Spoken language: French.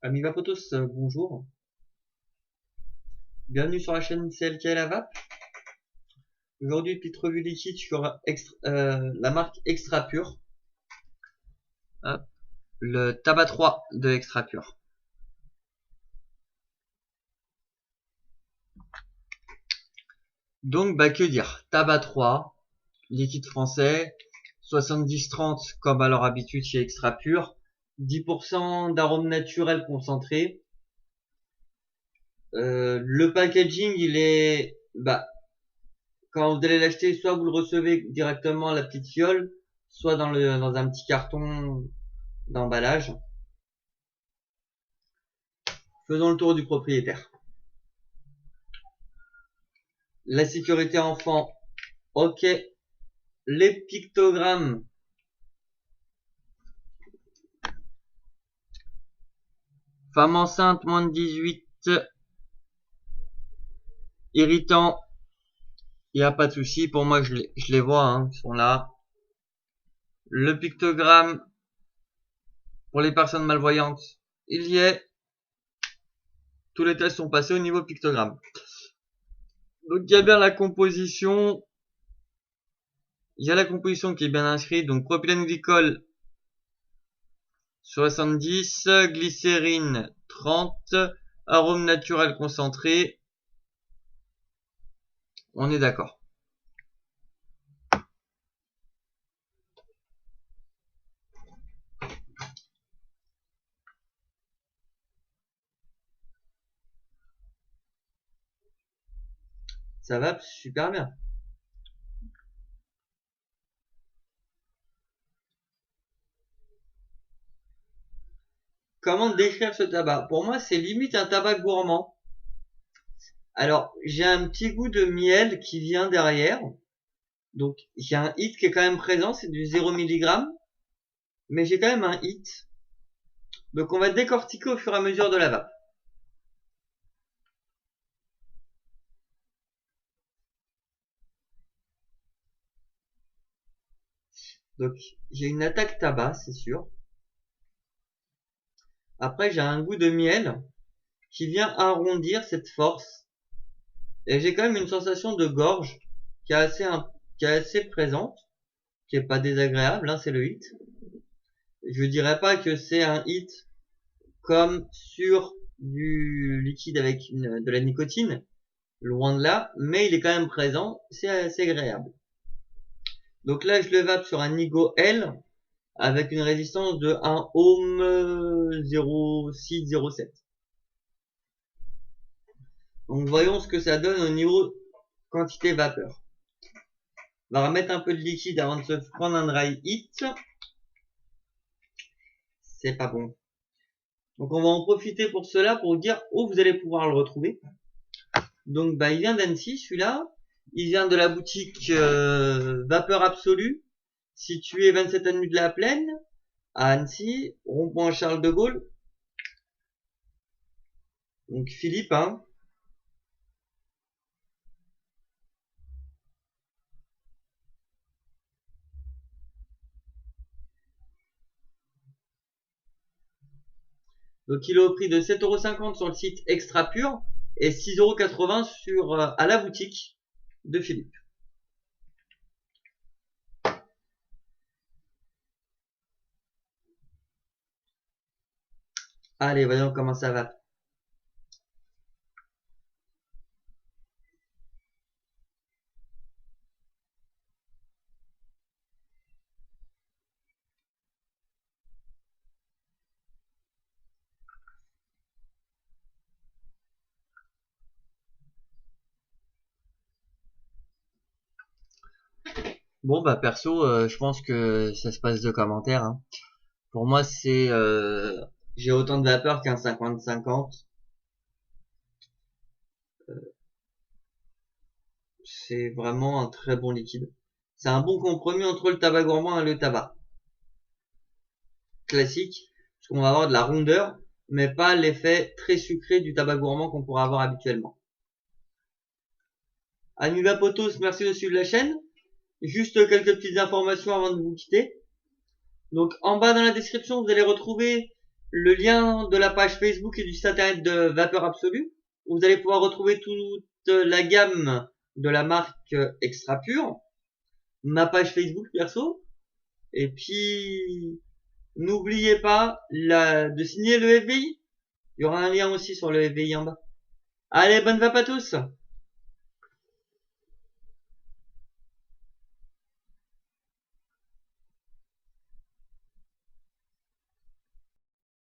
Amis Vapotos, bonjour. Bienvenue sur la chaîne CLK La Vape. Aujourd'hui, petite revue liquide sur la marque Extra Pure. Hop. Le tabac 3 de Extra Pure. Donc, que dire? Tabac 3, liquide français, 70-30 comme à leur habitude chez Extra Pure, 10% d'arôme naturel concentré. Le packaging, il est, quand vous allez l'acheter, soit vous le recevez directement à la petite fiole, soit dans un petit carton d'emballage. Faisons le tour du propriétaire. La sécurité enfant, ok. Les pictogrammes, femme enceinte, moins de 18, irritant, il n'y a pas de souci. Pour moi, je les vois, hein, ils sont là. Le pictogramme, pour les personnes malvoyantes, il y est. Tous les tests sont passés au niveau pictogramme. Donc, il y a bien la composition. Il y a la composition qui est bien inscrite. Donc, propylène glycol 70, glycérine 30, arôme naturel concentré. On est d'accord. Ça va super bien. Comment décrire ce tabac? Pour moi, c'est limite un tabac gourmand. Alors, j'ai un petit goût de miel qui vient derrière. Donc, j'ai un hit qui est quand même présent, c'est du 0 mg. Mais j'ai quand même un hit. Donc, on va décortiquer au fur et à mesure de la vape. Donc, j'ai une attaque tabac, c'est sûr. Après, j'ai un goût de miel qui vient arrondir cette force. Et j'ai quand même une sensation de gorge qui est assez présente, qui est pas désagréable, hein, c'est le hit. Je dirais pas que c'est un hit comme sur du liquide avec de la nicotine, loin de là, mais il est quand même présent, c'est assez agréable. Donc là, je le vape sur un Nigo L avec une résistance de 1 ohm 0,6-0,7. Donc voyons ce que ça donne au niveau quantité vapeur. On va remettre un peu de liquide avant de se prendre un dry hit. C'est pas bon. Donc on va en profiter pour cela pour vous dire où vous allez pouvoir le retrouver. Donc il vient d'Annecy celui-là. Il vient de la boutique Vapeur Absolue, située 27 avenue de la Plaine, à Annecy, rond-point Charles de Gaulle. Donc Philippe, hein. Donc il est au prix de 7,50 € sur le site Extra Pure et 6,80 € sur à la boutique de Philippe. Allez, voyons comment ça va. Bon perso, je pense que ça se passe de commentaires, hein. Pour moi c'est j'ai autant de vapeur qu'un 50-50. C'est vraiment un très bon liquide. C'est un bon compromis entre le tabac gourmand et le tabac classique, parce qu'on va avoir de la rondeur, mais pas l'effet très sucré du tabac gourmand qu'on pourra avoir habituellement. Amis vapotos, merci de suivre la chaîne. Juste quelques petites informations avant de vous quitter. Donc en bas dans la description, vous allez retrouver le lien de la page Facebook et du site internet de Vapeur Absolue. Vous allez pouvoir retrouver toute la gamme de la marque Extra Pure, ma page Facebook perso, et puis n'oubliez pas de signer le FBI. Il y aura un lien aussi sur le FBI en bas. Allez, bonne vape à tous!